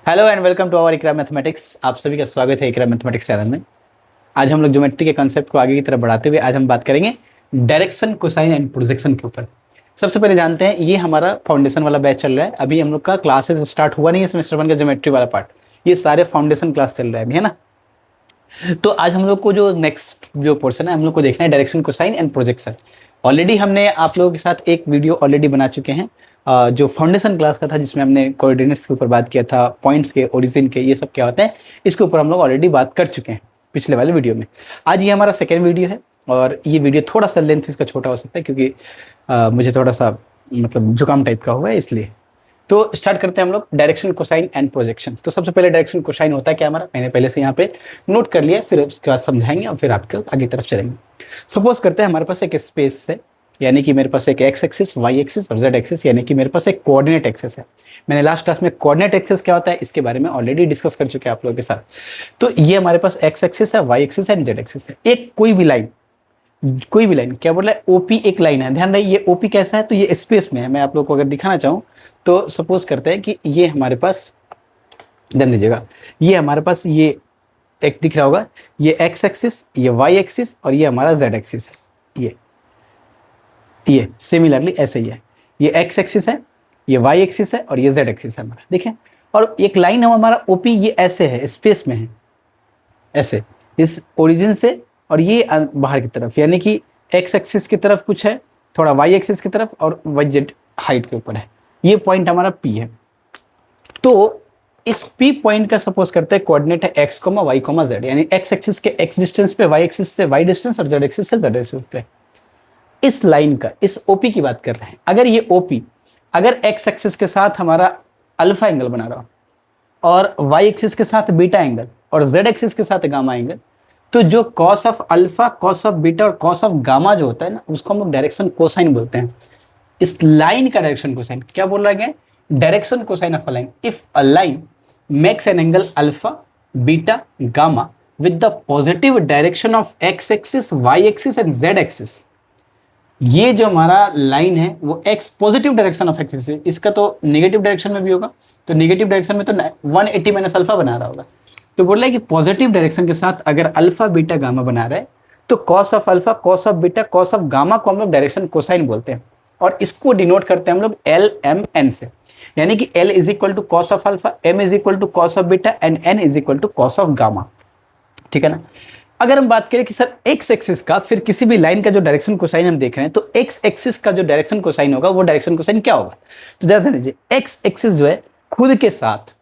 Hello and welcome to our Iqra mathematics. आप सभी का स्वागत है इकरा मैथमेटिक्स चैनल में। आज हम लोग ज्योमेट्री के कंसेप्ट को आगे की तरफ बढ़ाते हुए आज हम बात करेंगे डायरेक्शन, कोसाइन एंड प्रोजेक्शन के ऊपर। सबसे पहले जानते हैं, ये हमारा फाउंडेशन वाला बैच चल रहा है। अभी हम लोग का क्लासेस स्टार्ट हुआ नहीं है सेमेस्टर 1 का ज्योमेट्री वाला पार्ट। ये सारे फाउंडेशन क्लास चल रहा है अभी, है ना। तो आज हम लोग को जो नेक्स्ट जो पोर्शन है हम लोग को देखना है direction, cosine and projection. Already हमने आप लोगों के साथ एक वीडियो ऑलरेडी बना चुके हैं जो फाउंडेशन क्लास का था, जिसमें हमने कोऑर्डिनेट्स के ऊपर बात किया था, पॉइंट्स के, ओरिजिन के, ये सब क्या होते हैं, इसके ऊपर हम लोग ऑलरेडी बात कर चुके हैं पिछले वाले वीडियो में। आज ये हमारा सेकेंड वीडियो है और ये वीडियो थोड़ा सा लेंथ इसका छोटा हो सकता है क्योंकि मुझे थोड़ा सा मतलब जुकाम टाइप का हुआ है, इसलिए। तो स्टार्ट करते हैं हम लोग डायरेक्शन, कोसाइन एंड प्रोजेक्शन। तो सबसे पहले डायरेक्शन कोसाइन होता है क्या हमारा, मैंने पहले से यहाँ पे नोट कर लिया, फिर उसके बाद समझाएंगे और फिर आपके आगे तरफ चलेंगे। सपोज करते हैं हमारे पास एक स्पेस है, यानी कि मेरे पास एक एक्स एक्सिस, वाई एक्सिस और जेड एक्सिस, यानी कि मेरे पास एक कोऑर्डिनेट एक्सिस है। मैंने लास्ट क्लास में कोऑर्डिनेट एक्सिस क्या होता है इसके बारे में ऑलरेडी डिस्कस कर चुके हैं आप लोगों के साथ। तो ये हमारे पास एक्स एक्सिस है, वाई एक्सिस है एंड जेड एक्सिस है। एक कोई भी लाइन क्या बोल रहा है, ओपी एक लाइन है। ध्यान रहे ये ओपी कैसा है, तो ये स्पेस में है। मैं आप लोग को अगर दिखाना चाहूँ तो सपोज करते हैं कि ये हमारे पास, ध्यान दीजिएगा, ये हमारे पास ये एक दिख रहा होगा, ये एक्स एक्सिस, ये वाई एक्सिस और ये हमारा जेड एक्सिस है। ये सिमिलरली ऐसे ही है, ये एक्स एक्सिस है, ये वाई एक्सिस है और ये जेड एक्सिस है हमारा, देखें। और एक लाइन है हमारा ओपी, ये ऐसे है, स्पेस में है, ऐसे इस ओरिजिन से और ये बाहर की तरफ, यानी कि एक्स एक्सिस की तरफ कुछ है, थोड़ा वाई एक्सिस की तरफ और वाई जेड हाइट के ऊपर है। ये पॉइंट हमारा पी है। तो इस पी पॉइंट का सपोज करते हैं कोऑर्डिनेट है x comma y comma z, यानी एक्स एक्सिस के एक्स डिस्टेंस पे, वाई एक्सिस से वाई डिस्टेंस और जेड एक्सिस से जेड एक्सिस पे। इस लाइन का, इस ओपी की बात कर रहे हैं। अगर ये ओपी अगर एक्स एक्सिस के साथ हमारा अल्फा एंगल बना रहा हो और वाई एक्सिस के साथ बीटा एंगल और जेड एक्सिस के साथ गामा एंगल, तो जो cos of alpha, cos of beta और कॉस ऑफ गामा जो होता है ना, उसको हम लोग डायरेक्शन कोसाइन बोलते हैं। इस लाइन का डायरेक्शन कोसाइन क्या बोल रहा है, direction cosine of a line. If a line makes an angle alpha, beta, gamma with the positive direction of x axis, y axis and z axis. ये जो हमारा लाइन है वो x positive direction of axis है, इसका तो negative direction में भी होगा, तो नेगेटिव डायरेक्शन में तो 180 माइनस अल्फा बना रहा होगा। तो बोल रहा है कि पॉजिटिव डायरेक्शन के साथ अगर अल्फा बीटा गामा बना रहा है तो cos of alpha, cos of beta, cos of gamma को हम लोग डायरेक्शन कोसाइन बोलते हैं। और इसको डिनोट करते हैं हम लोग एल एम एन से, यानी कि l is equal to cos of alpha, m is equal to cos of beta and n is equal to cos of gamma. ठीक है ना। अगर हम बात करें कि सर एक्स एक्सिस का, फिर किसी भी लाइन का जो डायरेक्शन कोसाइन हम देख रहे हैं, तो एक्स एक्सिस का जो डायरेक्शन कोसाइन होगा वो डायरेक्शन कोसाइन क्या होगा, तो ध्यान दीजिए, एक्स एक्सिस जो है खुद के साथ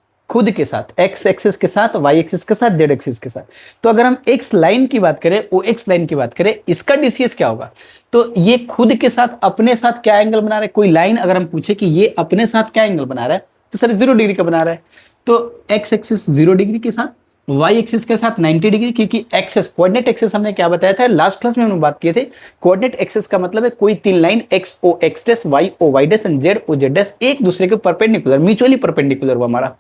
एक्स एक्सिस के साथ, वाई एक्सिस के साथ, जेड एक्सिस के साथ। तो अगर हम एक्स लाइन की बात करें, ओ एक्स लाइन की बात करें, इसका डीसीएस क्या होगा, तो ये खुद के साथ अपने साथ क्या एंगल बना रहा है। कोई लाइन अगर हम पूछे कि ये अपने साथ क्या एंगल बना रहा है, तो सर 0 डिग्री का बना रहा है। तो एक्स एक्सिस 0 डिग्री के साथ, वाई एक्सिस के साथ 90 डिग्री, क्योंकि एक्सेस कोऑर्डिनेट एक्सिस हमने क्या बताया था लास्ट क्लास में, हम लोग बात किए थे। कोऑर्डिनेट एक्सिस का मतलब है कोई तीन line x o x dash, y o y dash and z o z dash एक दूसरे के परपेंडिकुलर, म्यूचुअली परपेंडिकुलर हुआ हमारा।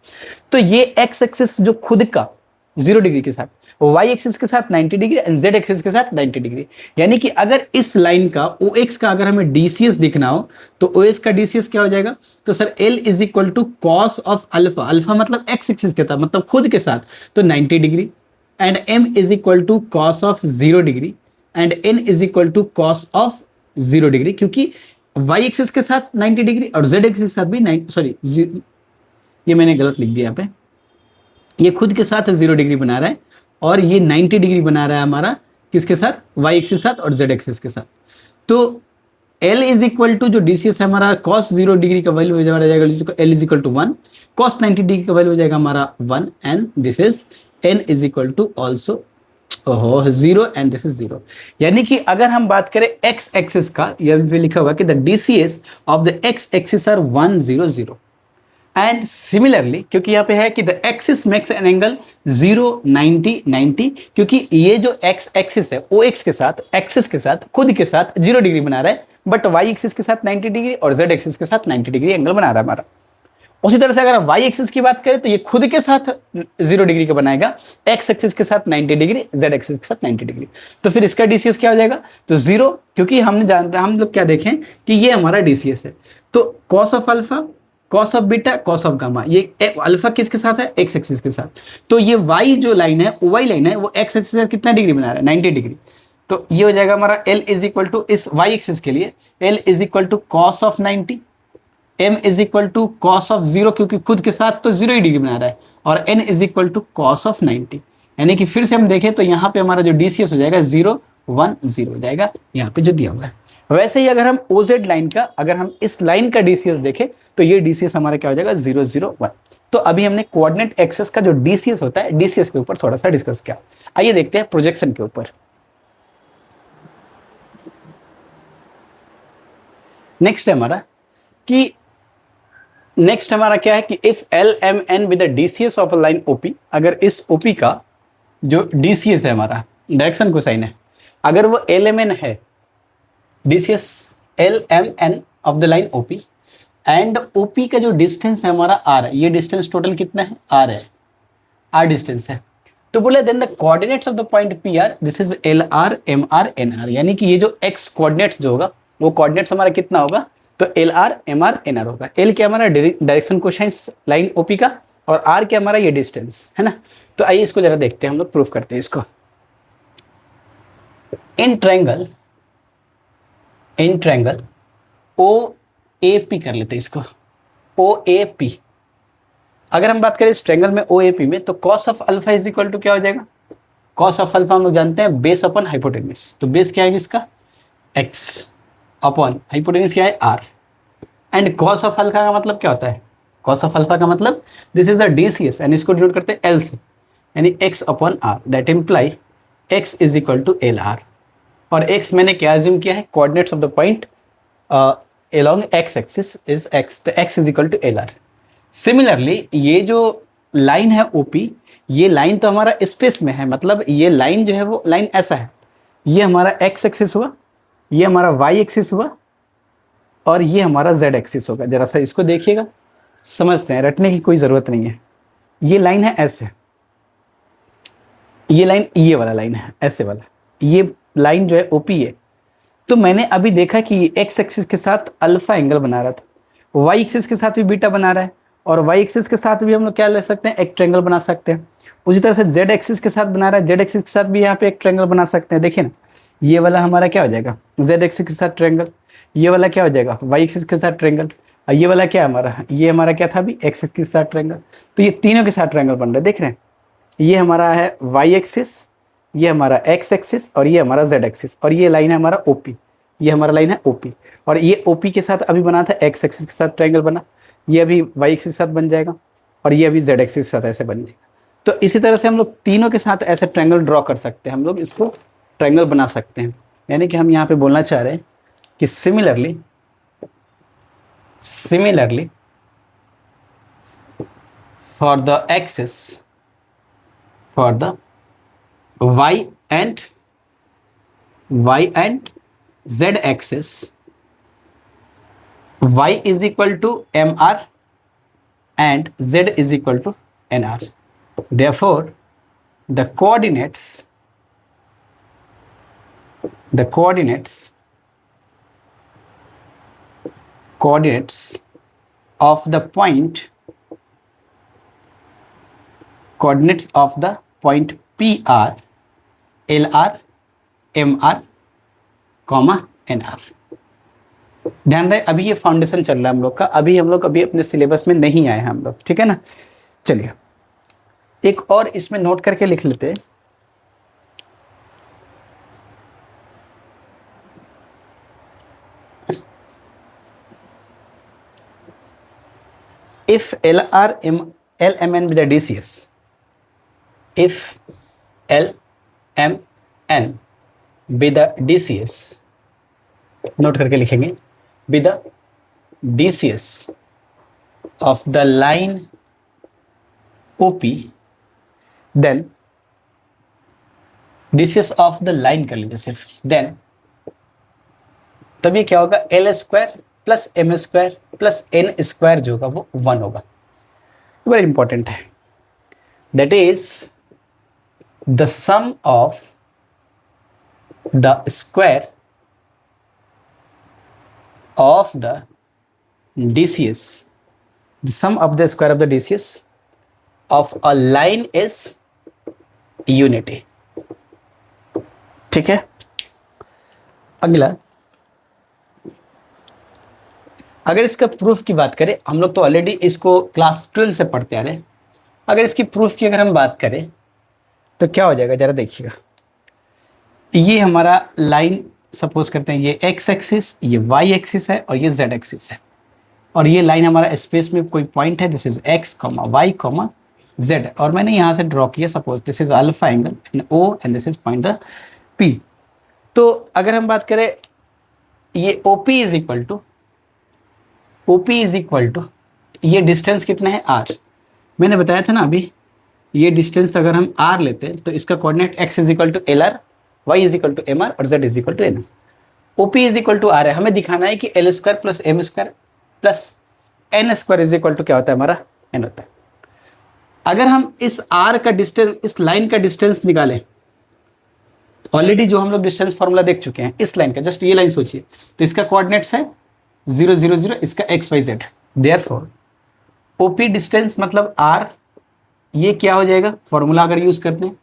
तो ये एक्स एक्सिस जो खुद का 0 डिग्री के साथ, वाई एक्सिस के साथ 90 डिग्री एंड जेड एक्सिस के साथ 90 डिग्री, यानी कि अगर इस लाइन का ओ एक्स का अगर हमें डीसीएस दिखना हो तो ओ एक्स का डीसीएस क्या हो जाएगा, तो sir l is equal to cos of alpha, alpha मतलब एक्स एक्सिस के साथ, मतलब खुद के साथ, तो 90 degree, and m is equal to cos of 0 degree and n is equal to cos of 0 degree, क्योंकि वाई एक्सिस के साथ 90 डिग्री और जेड एक्सिस के साथ भी ये मैंने गलत लिख दिया यहाँ पे, ये खुद के साथ 0 डिग्री बना रहा है और ये 90 डिग्री बना रहा है हमारा किसके साथ, वाई एक्सिस के साथ और जेड एक्सिस के साथ। तो L इज इक्वल टू जो डीसीएस है हमारा cos 0 डिग्री का वैल्यू हो जाएगा L is equal to 1, cos 90 degree का वैल्यू हो जाएगा हमारा 1 and this is n is equal to also 0 and this is 0। यानी कि अगर हम बात करें x एक्सिस का, यह भी लिखा हुआ कि the DCs of the x axis are 1 0 0 and similarly, क्योंकि यहाँ पे है कि the axis makes an angle 0 90 90, क्योंकि ये जो एक्स एक्सिस है ओ एक्स के साथ, एक्सिस के साथ खुद के साथ 0 डिग्री बना रहा है, बट वाई एक्सिस के साथ 90 डिग्री और जेड एक्सिस के साथ 90 डिग्री एंगल बना रहा है हमारा। उसी तरह से अगर वाई एक्सिस की बात करें तो ये खुद के साथ 0 डिग्री का बनाएगा, एक्स एक्सिस के साथ 90 डिग्री, जेड एक्सिस के साथ 90 डिग्री। तो फिर इसका डीसीएस क्या हो जाएगा, तो 0, क्योंकि हम लोग क्या देखें कि ये हमारा डीसीएस है, तो cos of alpha, cos of beta, cos of gamma, ये अल्फा किसके साथ है, एक्स एक्सिस के साथ। तो ये वाई जो लाइन है, वाई लाइन है, वो एक्स एक्सिस से कितना डिग्री बना रहा है, 90 डिग्री। तो ये हो जाएगा हमारा L इज इक्वल टू, इस वाई एक्सिस के लिए L is equal to cos of 90, M is equal to cos of 0, क्योंकि खुद के साथ तो 0 ही डिग्री बना रहा है, और N is equal to cos of 90। यानी कि फिर से हम देखें तो यहाँ पे हमारा जो DCS हो जाएगा 0 1 0 हो जाएगा, यहाँ पे जो दिया हुआ है। वैसे ही अगर हम OZ लाइन का, अगर हम इस लाइन का DCS देखें तो ये DCS हमारा क्या हो जाएगा, 0 0 1। तो अभी हमने कोऑर्डिनेट एक्सेस का जो DCS होता है, DCS के ऊपर थोड़ा सा डिस्कस किया। आइए देखते हैं प्रोजेक्शन के ऊपर। नेक्स्ट है हमारा कि नेक्स्ट हमारा क्या है कि if l m n with the DCS of a line OP, अगर इस OP का जो DCS है हमारा, डायरेक्शन कोसाइन है, अगर वो LMN है, DCS LMN of the line OP, and OP का जो डिस्टेंस है हमारा R है, ये डिस्टेंस टोटल कितना है, R है, R डिस्टेंस है। तो बोले then the coordinates of the point PR, this is LR MR NR, यानी कि ये जो x कोऑर्डिनेट्स जो होगा वो कोऑर्डिनेट्स हमारा कितना होगा, तो LR MR NR होगा। L क्या हमारा डायरेक्शन कोसाइन लाइन OP का, और R क्या हमारा ये डिस्टेंस है ना। तो आइए इसको जरा देखते हैं, हम लोग प्रूफ करते हैं इसको। इन ट्रायंगल OAP कर लेते हैं इसको, OAP। अगर हम बात करें इस ट्रायंगल में OAP में, तो cos of alpha is equal to क्या हो जाएगा, कॉस ऑफ अल्फा हम लोग जानते हैं बेस अपॉन हाइपोटेन्यूज। तो बेस क्या है इसका, x अपॉन हाइपोटेन्यूज क्या है, r। And cos of alpha का मतलब क्या होता है, कॉस ऑफ अल्फा का मतलब this is the DCS, and इसको डिनोट करते हैं L से, यानी x upon r, that imply x is equal to LR। और x मैंने क्या एज्यूम किया है, coordinates of the point along x axis is x, तो x is equal to LR। Similarly ये जो लाइन है OP, ये लाइन तो हमारा स्पेस में है, मतलब ये लाइन जो है वो लाइन ऐसा है, ये हमारा x एक्सिस हुआ, ये हमारा y एक्सिस हुआ, और ये हमारा z एक्सिस होगा। जरा सा इसको देखिएगा, समझते हैं, रटने की कोई ज़रूरत नहीं है। ये लाइन है ऐसे, ये लाइन ये वाला लाइन है ऐसे वाला, ये लाइन जो है OP है। तो मैंने अभी देखा कि ये x एक्सिस के साथ अल्फा एंगल बना रहा था, y एक्सिस के साथ भी बीटा बना रहा है, और y एक्सिस के साथ भी हम लोग क्या ले सकते हैं, एक ट्रायंगल बना सकते हैं। उसी तरह से z एक्सिस के साथ बना रहा है, z एक्सिस के साथ भी यहाँ पे एक ट्रायंगल बना सकते हैं। देखिए ना, ये वाला हमारा क्या हो जाएगा, z एक्सिस के साथ ट्रायंगल, ये वाला क्या हो जाएगा, y एक्सिस के साथ ट्रायंगल, और ये वाला क्या हमारा, ये हमारा क्या था अभी, x एक्सिस के साथ ट्रायंगल। तो ये तीनों के साथ ट्रायंगल बन रहा है, देख रहे हैं। ये हमारा है y एक्सिस, ये हमारा x एक्सिस, और ये हमारा z एक्सिस, और ये लाइन है हमारा OP, ये हमारा लाइन है OP। और ये OP के साथ अभी बना था, x एक्सिस के साथ ट्रायंगल बना, ये अभी y एक्सिस के साथ बन जाएगा, और ये अभी z एक्सिस के साथ ऐसे बन जाएगा। तो इसी तरह से हम लोग तीनों के साथ ऐसे ट्रायंगल ड्रॉ कर सकते हैं, हम लोग इसको ट्रायंगल बना सकते हैं। यानी कि हम यहाँ पे बोलना चाह रहे हैं कि similarly for the axis, for the y and z axis, y is equal to mr and z is equal to nr. Therefore the coordinates of the point PR, LR, MR, NR। ध्यान रहे, अभी ये foundation चल रहा है हम लोग का, अभी हम लोग अभी अपने सिलेबस में नहीं आए हैं हम लोग, ठीक है ना। चलिए एक और इसमें नोट करके लिख लेते हैं। If LMN with the DCS, if LMN with the DCS, note करके लिखेंगे, with the DCS of the line OP, then DCS of the line कर लीजिए सिर्फ, then तब ये क्या होगा, L square plus M square plus N square जो होगा वो 1 होगा। वेरी इंपॉर्टेंट है, that is the sum of the square of the DCS the sum of the square of the DCs of a line is unity. ठीक है, अगला, अगर इसका प्रूफ की बात करें, हम लोग तो ऑलरेडी इसको क्लास 12 से पढ़ते आ रहे हैं। अगर इसकी प्रूफ की अगर हम बात करें तो क्या हो जाएगा, जरा देखिएगा। ये हमारा लाइन सपोज करते हैं, ये एक्स एक्सिस, ये वाई एक्सिस है और ये जेड एक्सिस है, और ये लाइन हमारा स्पेस में कोई पॉइंट है, this is x comma y comma z, और मैंने यहाँ से ड्रॉ किया, suppose this is alpha angle and o and this is point the p. तो अगर हम बात करें, ये OP is equal to, OP is equal to, ये डिस्टेंस कितना है आर, मैंने बताया था ना अभी, ये डिस्टेंस अगर हम आर लेते हैं तो इसका coordinate x is equal to l r, y is equal to m r और z is equal to n. OP is equal to r है, हमें दिखाना है कि l square plus m square plus n square is equal to क्या होता है, हमारा एन होता है। अगर हम इस आर का डिस्टेंस, इस लाइन का डिस्टेंस निकालें, ऑलरेडी जो हम लोग डिस्टेंस फॉर्मूला देख चुके हैं इस लाइन का, जस्ट ये लाइन सोचिए, तो इसका कोऑर्डिनेट्स है 0 0 0, इसका x y z. Therefore OP distance मतलब आर, ये क्या हो जाएगा, फॉर्मूला अगर यूज करते हैं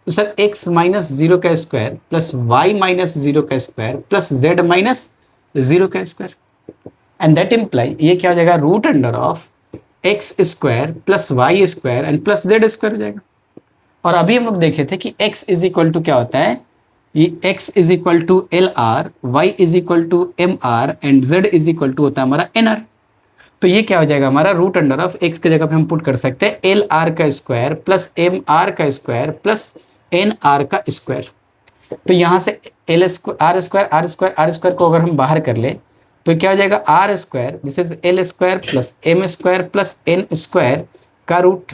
तो सर x माइनस 0 का स्क्वायर प्लस वाई माइनस 0 का स्क्वायर प्लस जेड माइनस 0 का स्क्वायर, एंड दैट इम्प्लाई ये क्या हो जाएगा, root under of x square plus y square and plus z square हो जाएगा। और अभी हम लोग देखे थे कि x इज इक्वल टू क्या होता है, ये x is equal to l r, y is equal to m r and z is equal to होता है हमारा एन आर। तो ये क्या हो जाएगा हमारा, रूट अंडर ऑफ x की जगह पे हम पुट कर सकते हैं एल आर का स्क्वायर प्लस एम आर का स्क्वायर प्लस एन आर का स्क्वायर। तो यहाँ से एल स्क्वायर आर स्क्वायर को अगर हम बाहर कर ले तो क्या हो जाएगा, r square this is l square plus m square plus n square का रूट,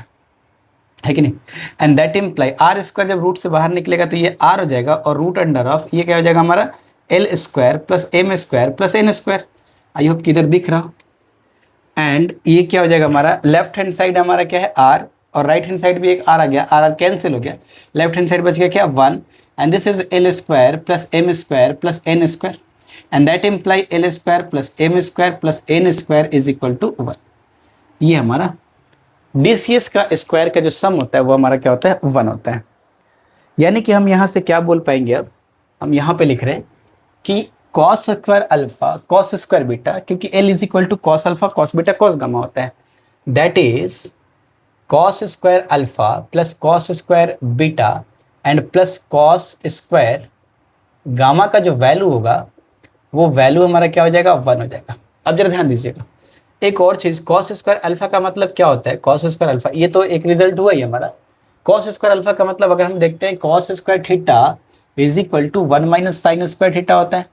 है कि नहीं। And that imply r square जब रूट से बाहर निकलेगा तो ये आर हो जाएगा, और रूट अंडर ऑफ ये क्या हो जाएगा हमारा, l square plus m square plus n square. I hope किधर दिख रहा। एंड ये क्या हो जाएगा हमारा, लेफ्ट हैंड साइड हमारा क्या है आर, और राइट हैंड साइड भी एक आर आ गया, आर कैंसिल हो गया, लेफ्ट हैंड साइड बच गया क्या 1, and this is l square plus m square plus n square, and that imply l square plus m square plus n square is equal to 1। ये हमारा DCS का square का जो सम होता है वो हमारा क्या होता है, 1 होता है। यानी कि हम यहाँ से क्या बोल पाएंगे, अब हम यहाँ पे लिख रहे हैं कि cos square alpha cos square beta, क्योंकि l is equal to cos alpha cos beta cos gamma होता है, that is cos square alpha plus cos square beta and plus cos square gamma का जो वैल्यू होगा वो value हमारा क्या हो जाएगा, 1 हो जाएगा। अब जरा ध्यान दीजिएगा, एक और चीज, कॉस स्क्वायर अल्फा का मतलब क्या होता है, कॉस स्क्वायर अल्फा, ये तो एक रिजल्ट हुआ ही हमारा। कॉस स्क्वायर अल्फा का मतलब अगर हम देखते हैं cos square theta is equal to 1 minus sine square theta होता है,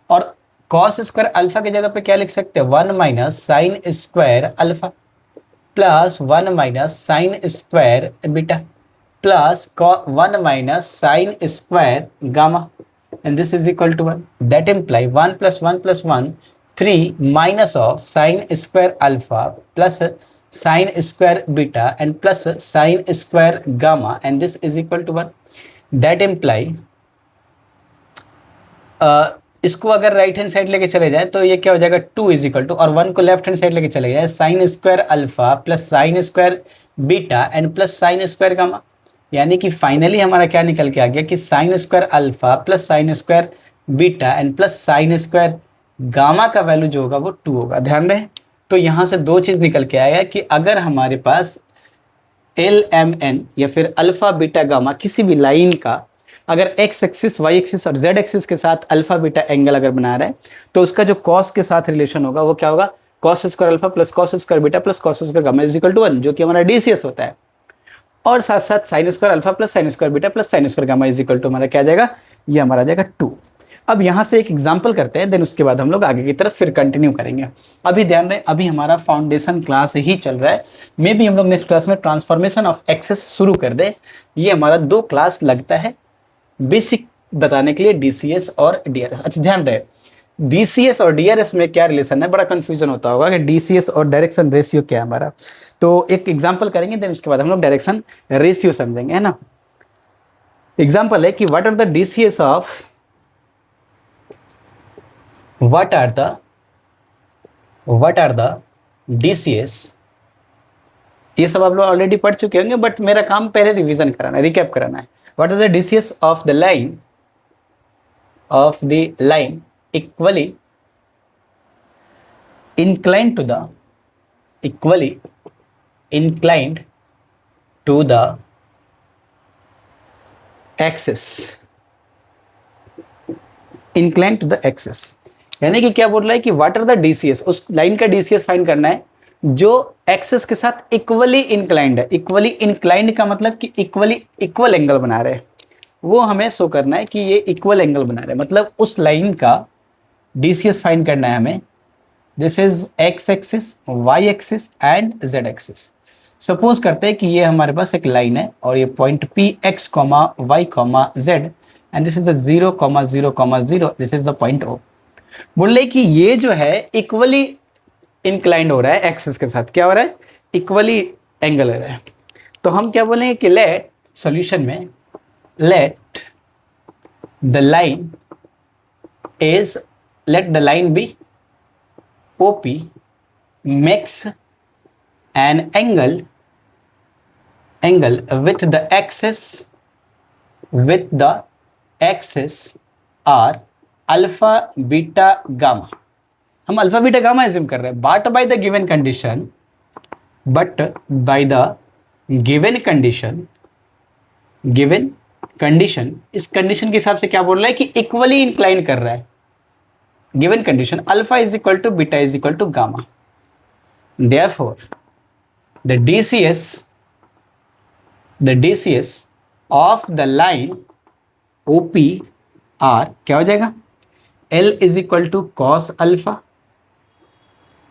और कॉस स्क्वायर अल्फा की जगह पे क्या लिख सकते हैं, 1 minus sine square alpha plus 1 minus sine square beta plus 1 minus sine square gamma, and this is equal to 1। That imply 1 plus 1 plus 1 3 minus of sine square alpha plus sine square beta and plus sine square gamma, and this is equal to 1। That imply इसको अगर right hand side लेके चले जाए तो ये क्या हो जाएगा, 2 इज इक्वल टू, और 1 को लेफ्ट हैंड साइड लेके चले जाए sign square alpha plus sine square beta and plus sine square gamma, यानी कि फाइनली हमारा क्या निकल के आ गया कि sign square alpha plus sine square beta and plus sine square gamma का वैल्यू जो होगा वो 2 होगा। ध्यान रहे, तो यहाँ से दो चीज़ निकल के आया कि अगर हमारे पास एल एम एन या फिर अल्फा बीटा गामा किसी भी लाइन का अगर एक्स एक्सिस वाई एक्सिस और जेड एक्सिस के साथ अल्फा बीटा एंगल अगर बना रहा है तो उसका जो कॉस के साथ रिलेशन होगा वो क्या होगा, cos square alpha plus cos square beta plus cos square gamma is equal to 1, जो कि हमारा डीसीएस होता है। और साथ साथ sine square alpha plus sine square beta plus sine square gamma is equal to हमारा क्या आ जाएगा, ये हमारा आ जाएगा 2। अब यहाँ से एक एग्जाम्पल करते हैं, देन उसके बाद हम लोग आगे की तरफ फिर कंटिन्यू करेंगे। अभी ध्यान रहे, अभी हमारा फाउंडेशन क्लास ही चल रहा है, मे बी हम लोग नेक्स्ट क्लास में ट्रांसफॉर्मेशन ऑफ एक्सेस शुरू कर दे। ये हमारा 2 क्लास लगता है बेसिक बताने के लिए, डीसीएस और डीआरएस। अच्छा ध्यान रहे, डीसीएस और डीआरएस में क्या रिलेशन है, बड़ा कंफ्यूजन होता होगा कि डीसीएस और डायरेक्शन रेशियो क्या है हमारा। तो एक एग्जांपल करेंगे, देन उसके बाद हम लोग डायरेक्शन रेशियो समझेंगे, है ना। एग्जांपल है कि what are the DCs of, what are the DCS, ये सब आप लोग ऑलरेडी पढ़ चुके होंगे, बट मेरा काम पहले रिवीजन कराना है, रिकैप कराना है. What is the DCS of the line equally inclined to the equally inclined to the axis, inclined to the axis. यानी कि क्या बोल रहा है कि व्हाट आर द DCS, उस लाइन का DCS फाइंड करना है जो एक्सिस के साथ इक्वली इंक्लाइंड है. इक्वली इंक्लाइंड का मतलब कि इक्वल एंगल बना रहे हैं, वो हमें शो करना है कि ये इक्वल एंगल बना रहे हैं. मतलब उस लाइन का DCS फाइंड करना है हमें. This is x axis, y axis and z axis. Suppose करते हैं कि ये हमारे पास एक लाइन है और ये point P x, y, z and this is 0, 0, 0. This is the point O. बोल रहे कि ये जो है इक्वली इंक्लाइंड हो रहा है एक्सिस के साथ. क्या हो रहा है? इक्वली एंगल हो रहा है. तो हम क्या बोलेंगे कि लेट सॉल्यूशन में let the line be OP makes an angle with the axis are alpha beta gamma. हम अल्फा बीटा गामा एज्यूम कर रहे हैं, but by the given condition, इस कंडीशन के हिसाब से क्या बोल रहा है कि इक्वली इंक्लाइन कर रहा है. Given condition alpha is equal to beta is equal to gamma. Therefore the DCS of the line OP are क्या हो जाएगा? L is equal to cos alpha,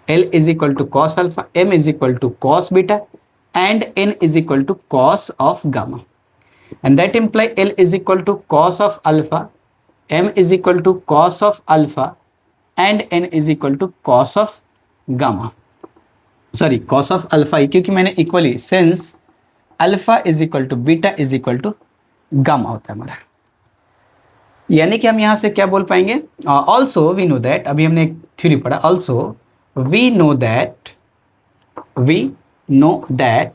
L is equal to cos alpha, M is equal to cos beta and N is equal to cos of gamma. And that imply L is equal to cos of alpha, M is equal to cos of alpha and N is equal to cos of gamma. Sorry, cos of alpha क्योंकि मैंने equally since alpha is equal to beta is equal to gamma होता है हमारा. यानी कि हम यहाँ से क्या बोल पाएंगे? Also we know that, अभी हमने एक थ्योरी पढ़ा. Also we know that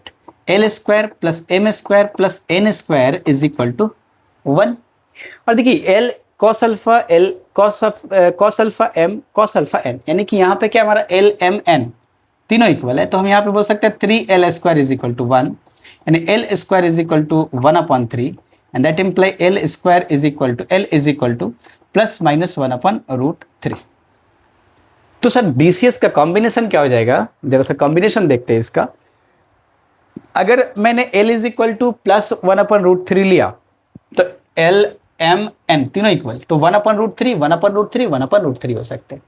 L square plus M square plus N square is equal to 1. और देखिए L cos alpha, L cos alpha M cos alpha N, यानी कि यहाँ पे क्या हमारा L M N तीनों इक्वल है. तो हम यहाँ पे बोल सकते हैं 3L square is equal to 1, यानी L square is equal to 1/3 and that imply L square is equal to plus minus 1/√3. तो सर DCS का कॉम्बिनेशन क्या हो जाएगा? जरा सा कॉम्बिनेशन देखते हैं इसका. अगर मैंने L is equal to plus 1/√3 लिया तो L M N तीनों इक्वल, तो 1/√3 1/√3 1/√3 हो सकते हैं.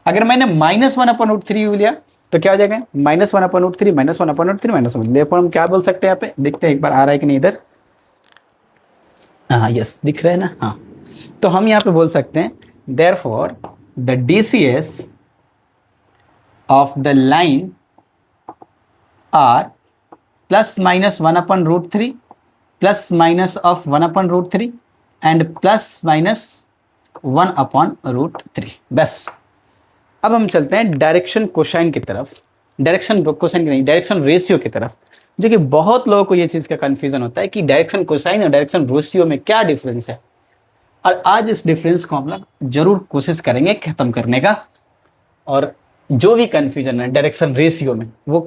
अगर मैंने माइनस 1/√3 लिया तो क्या हो जाएगा? Minus 1/√3 minus 1/√3 minus 1. देखो हम क्या बोल सकते हैं यहाँ पे, देखते हैं एक बार आ रहा है कि नहीं इधर. हाँ यस दिख रहा है ना. हाँ तो हम यहाँ पे बोल सकते हैं therefore the DCS of the line are plus minus 1/√3 plus minus of 1/√3 and plus minus 1/√3. बस अब हम चलते हैं डायरेक्शन कोसाइन की तरफ. डायरेक्शन कोसाइन की नहीं, डायरेक्शन रेशियो की तरफ, जो कि बहुत लोगों को ये चीज़ का कन्फ्यूजन होता है कि डायरेक्शन कोसाइन और डायरेक्शन रेशियो में क्या डिफरेंस है. और आज इस डिफरेंस को हम लोग जरूर कोशिश करेंगे खत्म करने का, और जो भी कन्फ्यूजन है डायरेक्शन रेशियो में वो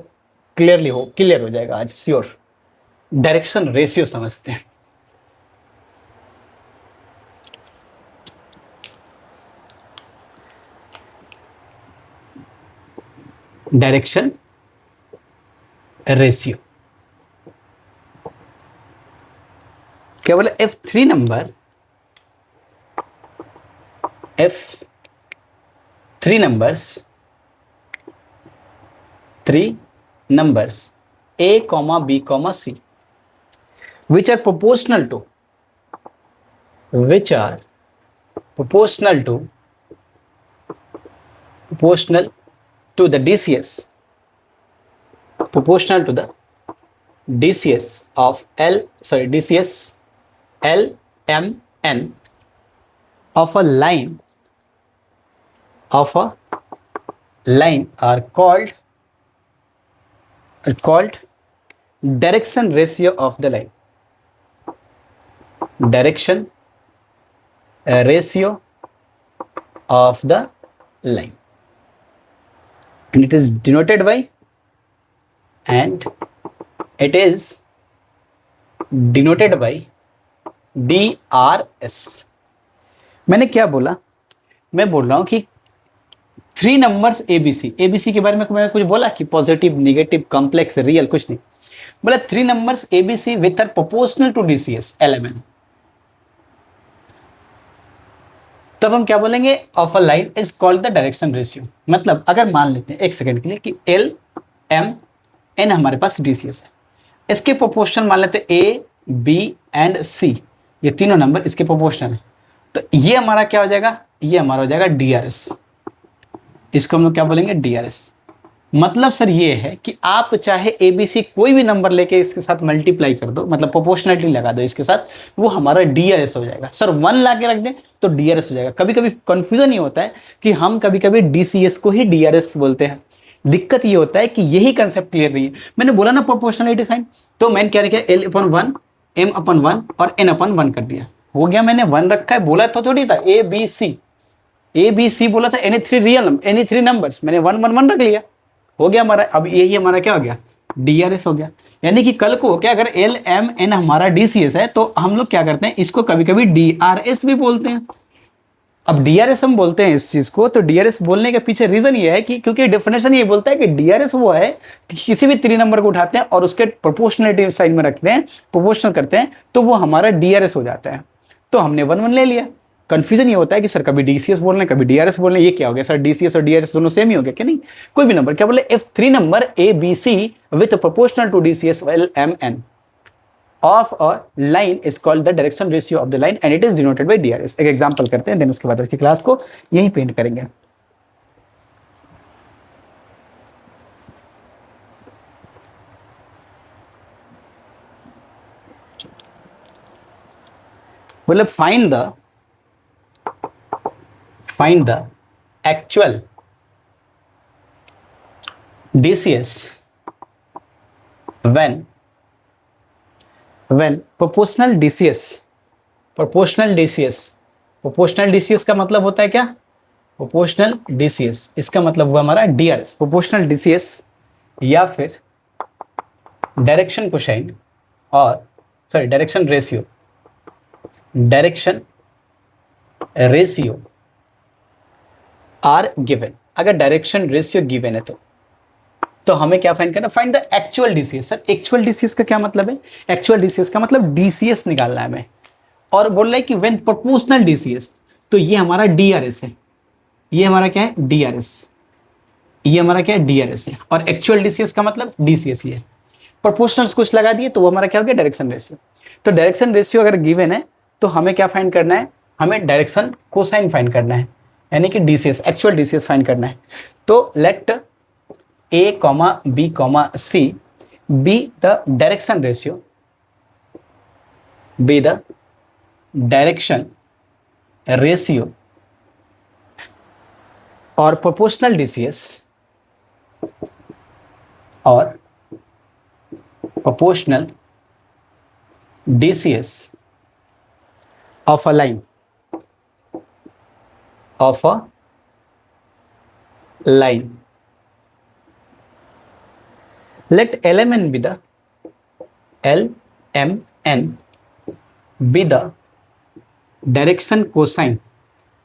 क्लियर हो जाएगा आज श्योर. डायरेक्शन रेशियो समझते हैं. डायरेक्शन रेशियो क्या बोले? F3 number, F3 numbers, 3 numbers A, B, C, which are proportional to the DCS, proportional to the DCS of DCS L M N of a line are called called direction ratio of the line. Direction ratio of the line, and it is denoted by, and it is denoted by DRS. मैंने क्या बोला? मैं बोल रहा हूं कि 3 numbers ABC, ABC के बारे में मैंने कुछ बोला कि पॉजिटिव, नेगेटिव, कॉम्प्लेक्स, रियल, कुछ नहीं बोला. 3 numbers a b c with are proportional to DCs l m n. तब हम क्या बोलेंगे? Of a line is called the direction ratio. मतलब अगर मान लेते हैं एक सेकंड के लिए कि एल एम एन हमारे पास डीसीएस है, इसके प्रोपोर्शनल मान लेते हैं ए बी एंड सी, ये तीनों नंबर इसके प्रोपोर्शनल है, तो ये हमारा क्या हो जाएगा? ये हमारा हो जाएगा डीआरएस. इसको हम लोग क्या बोलेंगे? डीआरएस. मतलब सर ये है कि आप चाहे एबीसी कोई भी नंबर लेके इसके साथ मल्टीप्लाई कर दो, मतलब प्रोपोर्शनलिटी लगा दो इसके साथ, वो हमारा डीआरएस हो जाएगा. सर 1 ला के रख दें तो डीआरएस हो जाएगा. कभी कभी कंफ्यूजन ये होता है कि हम कभी कभी डीसीएस को ही डीआरएस बोलते हैं. दिक्कत ये होता है कि यही कंसेप्ट क्लियर नहीं है. मैंने बोला ना प्रोपोर्शनलिटी साइन, तो मैंने क्या किया? L/1 M/1 और N/1 कर दिया. हो गया. मैंने 1 रखा है, बोला तो थोड़ी था ए बी सी बोला था, एनी थ्री नंबर्स, मैंने 1 1 1 रख लिया. हो गया हमारा. अब यही हमारा क्या हो गया? डीआरएस हो गया. यानी कि कल को क्या, अगर एल एम एन हमारा डीसीएस है तो हम लोग क्या करते हैं? इसको कभी कभी डीआरएस भी बोलते हैं. अब डीआरएस हम बोलते हैं इस चीज को, तो डीआरएस बोलने के पीछे रीजन ये है कि क्योंकि डेफिनेशन ये बोलता है कि डीआरएस वो है कि किसी भी 3 नंबर को उठाते हैं और उसके प्रोपोर्शनलिटी साइन में रखते हैं, प्रोपोर्शनल करते हैं, तो वो हमारा डीआरएस हो जाता है. तो हमने 1 1 ले लिया. कंफ्यूजन ये होता है कि सर कभी डीसीएस बोल रहे हैं, कभी डीआरएस बोल रहे हैं, ये क्या हो गया सर? डीसीएस और डीआरएस दोनों सेम ही हो गया क्या? नहीं, कोई भी नंबर. क्या बोले? If 3 number a b c with proportional to DCs l m n of a line is called the direction ratio of the line and it is denoted by DRS. एक एग्जांपल करते हैं, then उसके बाद इसकी class को यही paint करेंगे. मतलब find the actual DCS when proportional DCS का मतलब होता है क्या? प्रोपोर्शनल DCS, इसका मतलब हुआ हमारा DRS, प्रोपोर्शनल DCS, या फिर डायरेक्शन कोसाइन और sorry direction ratio are given. अगर डायरेक्शन रेशियो गिवन है तो हमें क्या फाइंड करना? Find the actual DCs. Sir actual DCs का क्या मतलब है? एक्चुअल डीसीएस का मतलब डीसीएस निकालना है हमें, और बोल रहा है कि व्हेन प्रोपोर्शनल डीसीएस, तो ये हमारा डीआरएस है. ये हमारा क्या है? डीआरएस. ये हमारा क्या है? डीआरएस है. और एक्चुअल डीसीएस का मतलब डीसीएस ही है. प्रोपोर्शनल्स कुछ लगा दिए तो वो हमारा क्या हो गया? Direction ratio. तो डायरेक्शन रेशियो अगर गिवन है तो हमें क्या फाइंड करना है? हमें डायरेक्शन कोसाइन फाइंड करना है, यानी कि डीसीएस, एक्चुअल डीसीएस फाइंड करना है. तो late A, B, C be the direction ratio, or proportional DCS of a line Let LMN be the direction cosine,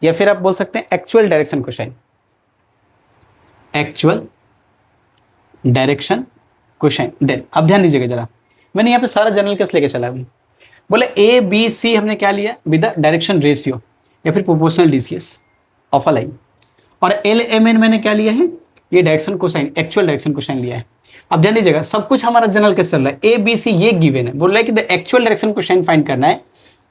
या फिर आप बोल सकते हैं एक्चुअल डायरेक्शन कोसाइन. देन अब ध्यान दीजिएगा जरा, मैंने यहाँ पे सारा जनरल केस लेके चला हूँ. बोले ए बी सी हमने क्या लिया? विद द डायरेक्शन रेशियो या फिर proportional DCS of a line. और एल एम एन मैंने क्या लिया है? ये direction cosine, actual direction cosine लिया है. अब ध्यान दीजिएगा, सब कुछ हमारा जनरल केस चल रहा है. ए बी सी ये गिवन है, बोल रहा है कि the actual direction cosine find करना है,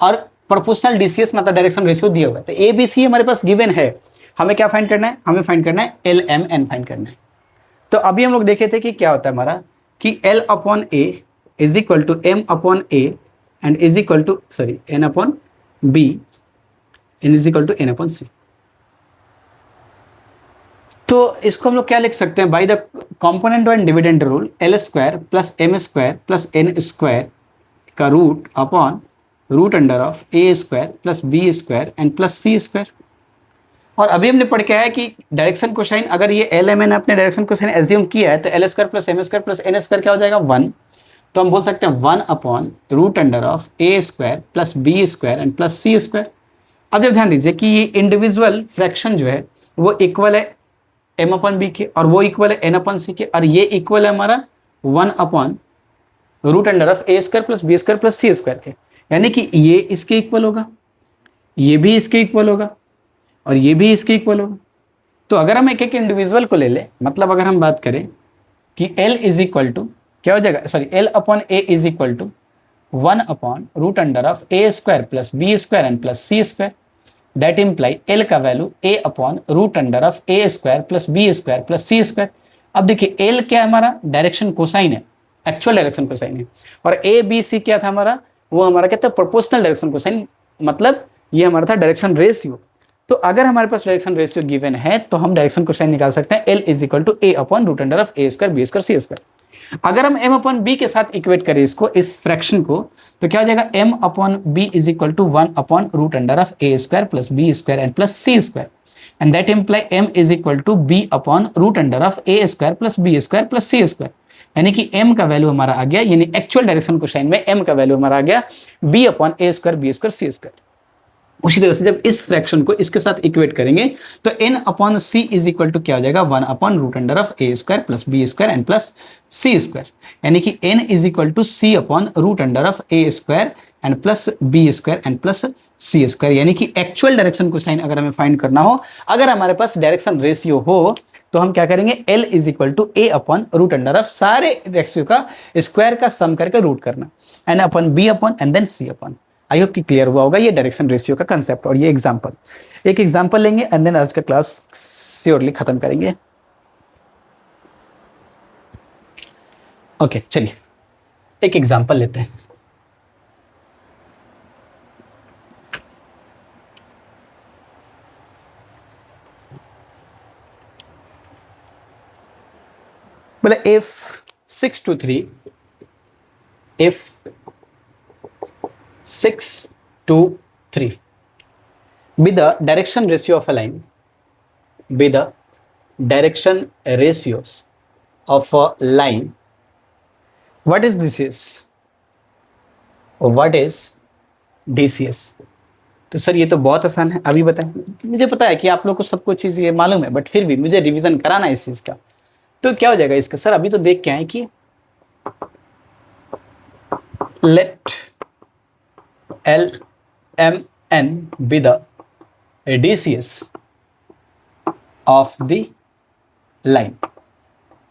और प्रोपोर्शनल डीसीएस मतलब डायरेक्शन रेशियो दिया हुआ है. तो ए बी सी हमारे पास गिवन है, हमें क्या फाइंड करना है? हमें फाइंड करना है एल एम एन फाइंड करना है. तो अभी हम लोग देखे थे कि क्या होता है हमारा, कि l upon a is equal to m upon a and is equal to n upon b and is equal to n upon c. तो इसको हम लोग क्या लिख सकते हैं, by the component and dividend rule l square plus m square plus n square का root upon root under of A square plus B square and plus C square. और अभी हमने पढ़ के आया कि डायरेक्शन कोसाइन, अगर ये एल एम एन अपने डायरेक्शन कोसाइन एज्यूम किया है तो l square plus m square plus n square क्या हो जाएगा 1। तो हम बोल सकते हैं 1 upon root under of A square plus B square and plus C square. अब जब ध्यान दीजिए कि ये इंडिविजुअल फ्रैक्शन जो है वो इक्वल है एम अपॉन बी के, और वो इक्वल है एन अपॉन सी के, और ये इक्वल है हमारा 1 upon root under of A square plus B square plus C square के। यानी कि ये इसके इक्वल होगा, ये भी इसके इक्वल होगा, और ये भी इसके इक्वल होगा। तो अगर हम एक एक इंडिविजुअल को ले लें, मतलब अगर हम बात करें कि L इज इक्वल टू क्या हो जाएगा, sorry L upon a is equal to 1 upon root under of A square plus B square and plus C square, that imply L का value a upon root under of A square plus B square plus C square. अब देखिए L क्या है, हमारा direction cosine है, actual direction cosine है, और ए b सी क्या था हमारा, वो हमारा कहते हैं प्रोपोर्शनल डायरेक्शन कोसाइन, मतलब ये हमारा था डायरेक्शन रेशियो। तो अगर हमारे पास डायरेक्शन रेशियो गिवन है तो हम डायरेक्शन कोसाइन निकाल सकते हैं L is equal to A upon root under of A square B square C square. अगर हम m अपॉन बी के साथ इक्वेट करें इसको, इस फ्रैक्शन को, तो क्या हो जाएगा m upon B is equal to 1 upon root under of A square plus B square and plus C square, and that imply m is equal to B upon root under of A square plus B square plus C square. यानी कि m का value हमारा आ गया, यानी actual direction cosine में m का value हमारा आ गया b upon A square B square C square. उसी तरह से जब इस फ्रैक्शन को इसके साथ इक्वेट करेंगे तो n upon C is equal to क्या हो जाएगा, 1 upon root under of A square plus B square and plus C square. यानी कि n is equal to C upon root under of A square and plus B square and plus C square. यानी कि actual direction cosine अगर हमें find करना हो, अगर हमारे पास डायरेक्शन रेशियो हो, तो हम क्या करेंगे, L is equal to A upon root under of सारे रेशियो का स्क्वायर का सम करके रूट करना, N upon B upon and then C upon. I hope कि क्लियर हुआ होगा ये डायरेक्शन रेशियो का कंसेप्ट। और ये एग्जांपल, एक एग्जांपल लेंगे एंड देन आज का क्लास श्योरली खत्म करेंगे। ओके चलिए एक एग्जांपल लेते हैं। बोले if 6 to 3 if 6 to 3 be the direction ratio of a line, be the direction ratios of a line, what is this is, what is DCS? तो सर ये तो बहुत आसान है, अभी बताएं। मुझे पता है कि आप लोग को सब कुछ चीज़ ये मालूम है, बट फिर भी मुझे रिवीजन कराना है इस चीज़ का। तो क्या हो जाएगा इसका, सर अभी तो देख के आए कि late L M N be the DCS of the line.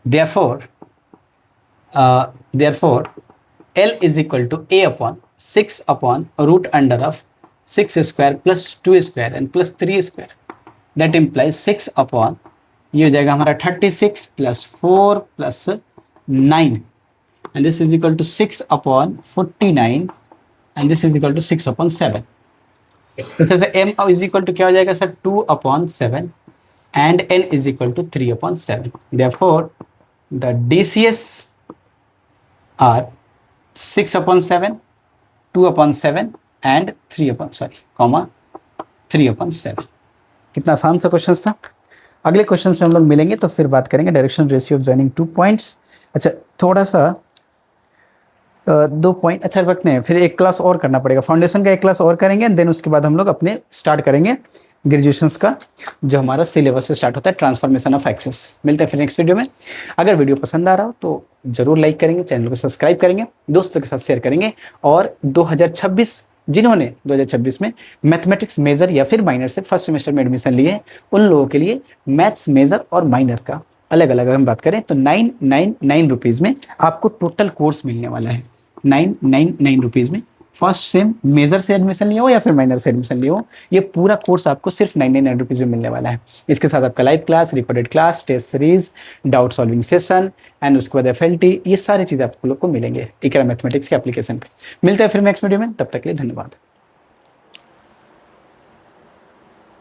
Therefore L is equal to a upon 6 upon root under of 6 square plus 2 square and plus 3 square. That implies 6 upon, ये हो जाएगा हमारा 36 plus 4 plus 9, and this is equal to 6 upon 49, and this is equal to 6 upon 7. तो जैसे m is equal to क्या हो जाएगा sir, 2 upon 7 and n is equal to 3 upon 7. Therefore the DCS are 6 upon 7, 2 upon 7 and 3 upon 3 upon 7. कितना आसान सा question था। अगले क्वेश्चन में हम लोग मिलेंगे तो फिर बात करेंगे direction ratio of joining 2 points. अच्छा थोड़ा सा 2 पॉइंट, अच्छा वक्त नहीं, फिर एक क्लास और करना पड़ेगा, फाउंडेशन का एक क्लास और करेंगे, देन उसके बाद हम लोग अपने स्टार्ट करेंगे ग्रेजुएशंस का जो हमारा सिलेबस से स्टार्ट होता है, ट्रांसफॉर्मेशन ऑफ एक्सेस। मिलते हैं फिर नेक्स्ट वीडियो में। अगर वीडियो पसंद आ रहा हो तो जरूर लाइक करेंगे, चैनल को सब्सक्राइब करेंगे, दोस्तों के साथ शेयर करेंगे, और 2026 जिन्होंने 2026 में मैथमेटिक्स मेजर या फिर माइनर से फर्स्ट सेमेस्टर में एडमिशन लिए हैं, उन लोगों के लिए मैथ्स मेजर और माइनर का अलग अलग हम बात करें तो 999 रुपीज़ में आपको टोटल कोर्स मिलने वाला है। 999 रुपीज़ में फर्स्ट सेम मेजर से एडमिशन लिया हो या फिर माइनर से एडमिशन लिया हो, ये पूरा कोर्स आपको सिर्फ 999 रुपीज़ में मिलने वाला है। इसके साथ आपका live class, recorded class, test series, doubt solving session and उसके बाद FLT, ये सारी चीज़ें आप लोग को मिलेंगे इकरा मैथमेटिक्स के एप्लीकेशन पे। मिलते हैं फिर नेक्स्ट वीडियो में, तब तक के लिए धन्यवाद।